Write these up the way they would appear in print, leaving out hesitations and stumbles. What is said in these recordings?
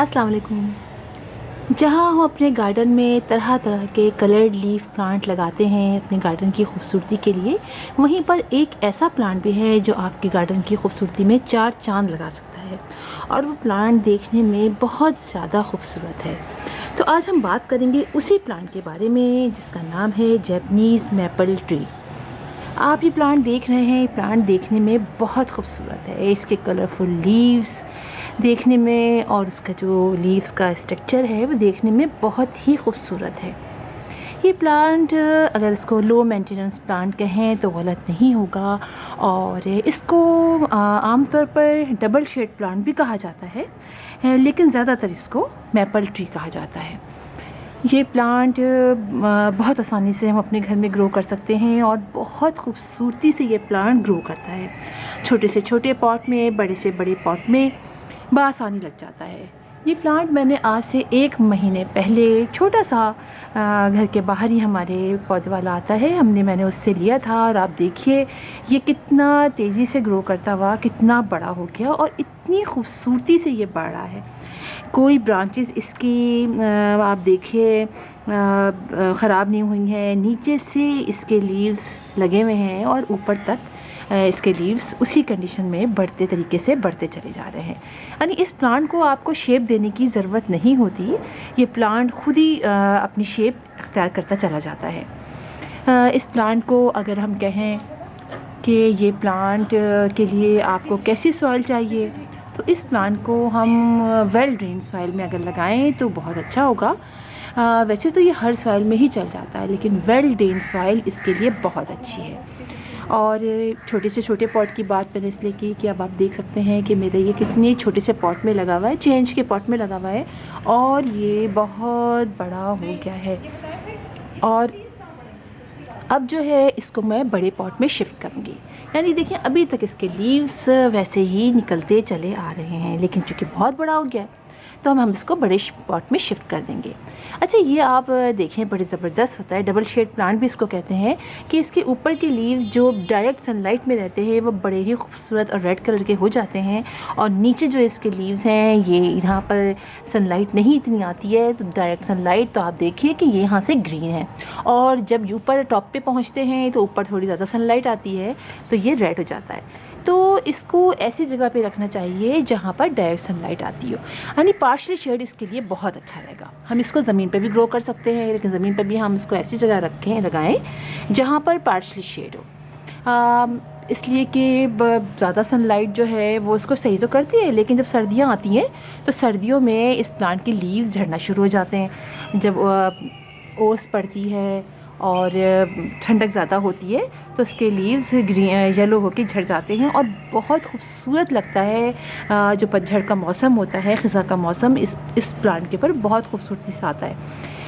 अस्सलाम वालेकुम। जहाँ हम अपने गार्डन में तरह तरह के कलर्ड लीफ प्लांट लगाते हैं अपने गार्डन की खूबसूरती के लिए, वहीं पर एक ऐसा प्लांट भी है जो आपके गार्डन की खूबसूरती में चार चांद लगा सकता है और वो प्लांट देखने में बहुत ज़्यादा खूबसूरत है। तो आज हम बात करेंगे उसी प्लांट के बारे में जिसका नाम है जैपनीज़ मैपल ट्री। आप ये प्लांट देख रहे हैं, ये प्लांट देखने में बहुत खूबसूरत है। इसके कलरफुल लीव्स देखने में और इसका जो लीव्स का स्ट्रक्चर है वो देखने में बहुत ही खूबसूरत है। ये प्लांट अगर इसको लो मेंटेनेंस प्लांट कहें तो गलत नहीं होगा और इसको आमतौर पर डबल शेड प्लांट भी कहा जाता है, लेकिन ज़्यादातर इसको मैपल ट्री कहा जाता है। ये प्लांट बहुत आसानी से हम अपने घर में ग्रो कर सकते हैं और बहुत खूबसूरती से ये प्लांट ग्रो करता है। छोटे से छोटे पॉट में, बड़े से बड़े पॉट में बआसानी लग जाता है। ये प्लांट मैंने आज से 1 महीने पहले छोटा सा घर के बाहर ही हमारे पौधे वाला आता है, मैंने उससे लिया था और आप देखिए ये कितना तेज़ी से ग्रो करता हुआ कितना बड़ा हो गया और इतनी खूबसूरती से ये बढ़ रहा है। कोई ब्रांचेस इसकी आप देखिए ख़राब नहीं हुई हैं, नीचे से इसके लीव्स लगे हुए हैं और ऊपर तक इसके लीव्स उसी कंडीशन में बढ़ते तरीके से बढ़ते चले जा रहे हैं। यानी इस प्लांट को आपको शेप देने की ज़रूरत नहीं होती, ये प्लांट खुद ही अपनी शेप अख्तियार करता चला जाता है। इस प्लांट को अगर हम कहें कि ये प्लांट के लिए आपको कैसी सॉइल चाहिए, तो इस प्लांट को हम वेल ड्रेन सॉइल में अगर लगाएं तो बहुत अच्छा होगा। वैसे तो ये हर सॉइल में ही चल जाता है, लेकिन वेल ड्रेन सॉइल इसके लिए बहुत अच्छी है। और छोटे से छोटे पॉट की बात मैंने इसलिए की कि अब आप देख सकते हैं कि मेरे ये कितने छोटे से पॉट में लगा हुआ है, चेंज के पॉट में लगा हुआ है और ये बहुत बड़ा हो गया है। और अब जो है इसको मैं बड़े पॉट में शिफ्ट करूँगी। यानी देखिए अभी तक इसके लीव्स वैसे ही निकलते चले आ रहे हैं, लेकिन चूँकि बहुत बड़ा हो गया है तो हम इसको बड़े पॉट में शिफ्ट कर देंगे। अच्छा, ये आप देखें बड़े ज़बरदस्त होता है, डबल शेड प्लांट भी इसको कहते हैं कि इसके ऊपर के लीव्स जो डायरेक्ट सनलाइट में रहते हैं वो बड़े ही खूबसूरत और रेड कलर के हो जाते हैं और नीचे जो इसके लीव्स हैं ये यहाँ पर सनलाइट नहीं इतनी आती है, तो डायरेक्ट सनलाइट तो आप देखिए कि ये यहाँ से ग्रीन है और जब ऊपर टॉप पे पहुँचते हैं तो ऊपर थोड़ी ज़्यादा सनलाइट आती है तो ये रेड हो जाता है। तो इसको ऐसी जगह पे रखना चाहिए जहाँ पर डायरेक्ट सनलाइट आती हो, यानी पार्शियल शेड इसके लिए बहुत अच्छा रहेगा। हम इसको ज़मीन पे भी ग्रो कर सकते हैं, लेकिन ज़मीन पे भी हम इसको ऐसी जगह लगाएं जहाँ पर पार्शियल शेड हो, इसलिए कि ज़्यादा सनलाइट जो है वो इसको सही तो करती है, लेकिन जब सर्दियाँ आती हैं तो सर्दियों में इस प्लांट के लीव्स झड़ना शुरू हो जाते हैं। जब ओस पड़ती है और ठंडक ज़्यादा होती है तो उसके लीव्स ग्रीन येलो होके झड़ जाते हैं और बहुत खूबसूरत लगता है। जो पतझड़ का मौसम होता है, ख़िज़ा का मौसम, इस प्लांट के ऊपर बहुत खूबसूरती से आता है।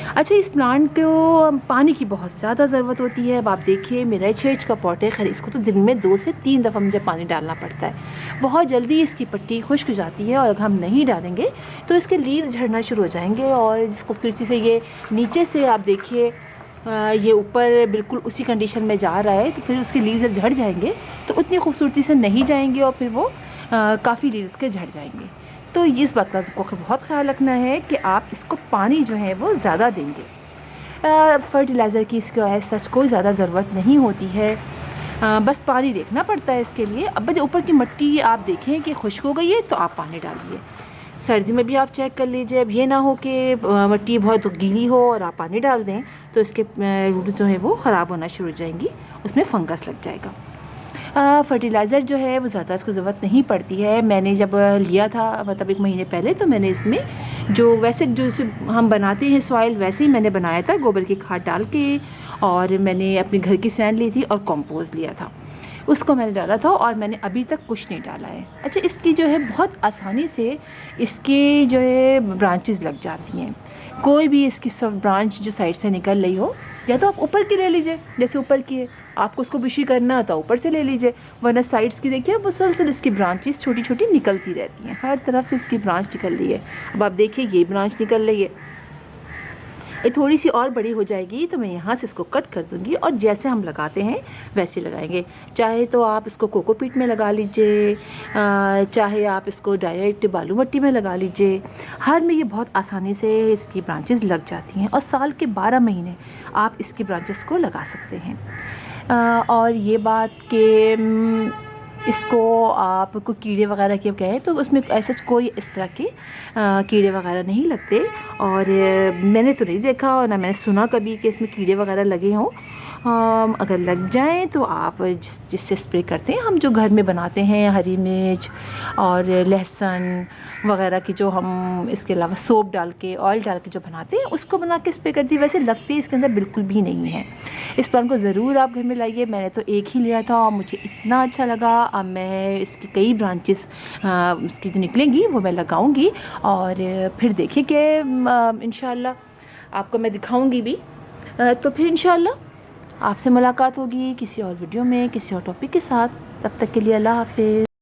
अच्छा, इस प्लांट को पानी की बहुत ज़्यादा ज़रूरत होती है। अब आप देखिए मेरा 6 का पॉट है, खैर इसको तो दिन में 2 से 3 दफ़ा मुझे पानी डालना पड़ता है। बहुत जल्दी इसकी पट्टी खुश्क हो जाती है और अगर हम नहीं डालेंगे तो इसके लीव्स झड़ना शुरू हो जाएंगे और जिस खूबसूरती से ये नीचे से आप देखिए ये ऊपर बिल्कुल उसी कंडीशन में जा रहा है, तो फिर उसके लीव्स जब झड़ जाएंगे तो उतनी खूबसूरती से नहीं जाएंगे और फिर वो काफ़ी लीव्स के झड़ जाएंगे। तो इस बात का आपको बहुत ख्याल रखना है कि आप इसको पानी जो है वो ज़्यादा देंगे। फर्टिलाइज़र की इसको सच कोई ज़्यादा ज़रूरत नहीं होती है, बस पानी देखना पड़ता है इसके लिए। अब जब ऊपर की मिट्टी आप देखें कि खुश्क हो गई है तो आप पानी डालिए। सर्दी में भी आप चेक कर लीजिए, अब ये ना हो कि मिट्टी बहुत गीली हो और आप पानी डाल दें तो इसके रूट जो है वो ख़राब होना शुरू हो जाएंगी, उसमें फंगस लग जाएगा। फर्टिलाइज़र जो है वो ज़्यादा इसको ज़रूरत नहीं पड़ती है। मैंने जब लिया था मतलब 1 महीने पहले, तो मैंने इसमें जो वैसे जो हम बनाते हैं सॉइल वैसे ही मैंने बनाया था, गोबर की खाद डाल के, और मैंने अपने घर की सैंड ली थी और कंपोस्ट लिया था, उसको मैंने डाला था और मैंने अभी तक कुछ नहीं डाला है। अच्छा, इसकी जो है बहुत आसानी से इसकी जो है ब्रांचेस लग जाती हैं। कोई भी इसकी सब ब्रांच जो साइड से निकल रही हो, या तो आप ऊपर की ले लीजिए, जैसे ऊपर की है आपको उसको बुशी करना तो ऊपर से ले लीजिए, वरना साइड्स की देखिए मुसलसल इसकी ब्रांचेस छोटी छोटी निकलती रहती हैं, हर तरफ से इसकी ब्रांच निकल रही है। अब आप देखिए ये ब्रांच निकल रही है, ये थोड़ी सी और बड़ी हो जाएगी तो मैं यहाँ से इसको कट कर दूँगी और जैसे हम लगाते हैं वैसे लगाएंगे। चाहे तो आप इसको कोकोपीट में लगा लीजिए, चाहे आप इसको डायरेक्ट बालू मट्टी में लगा लीजिए, हर में ये बहुत आसानी से इसकी ब्रांचेस लग जाती हैं और साल के 12 महीने आप इसकी ब्रांचेस को लगा सकते हैं। और ये बात कि इसको आप कोई कीड़े वगैरह के कहें तो उसमें ऐसा कोई इस तरह के कीड़े वगैरह नहीं लगते, और मैंने तो नहीं देखा और ना मैंने सुना कभी कि इसमें कीड़े वगैरह लगे हों। अगर लग जाएं तो आप जिससे स्प्रे करते हैं, हम जो घर में बनाते हैं हरी मिर्च और लहसुन वगैरह की, जो हम इसके अलावा सोप डाल के ऑयल डाल के जो बनाते हैं उसको बना के स्प्रे करती है। वैसे लगती इसके अंदर बिल्कुल भी नहीं है। इस प्लांट को ज़रूर आप घर में लाइए। मैंने तो एक ही लिया था और मुझे इतना अच्छा लगा। अब मैं इसकी कई ब्रांचेस इसकी जो निकलेंगी वो मैं लगाऊंगी और फिर देखिए कि इंशाल्लाह आपको मैं दिखाऊंगी भी। तो फिर इंशाल्लाह आपसे मुलाकात होगी किसी और वीडियो में किसी और टॉपिक के साथ। तब तक के लिए अल्लाह हाफ़िज़।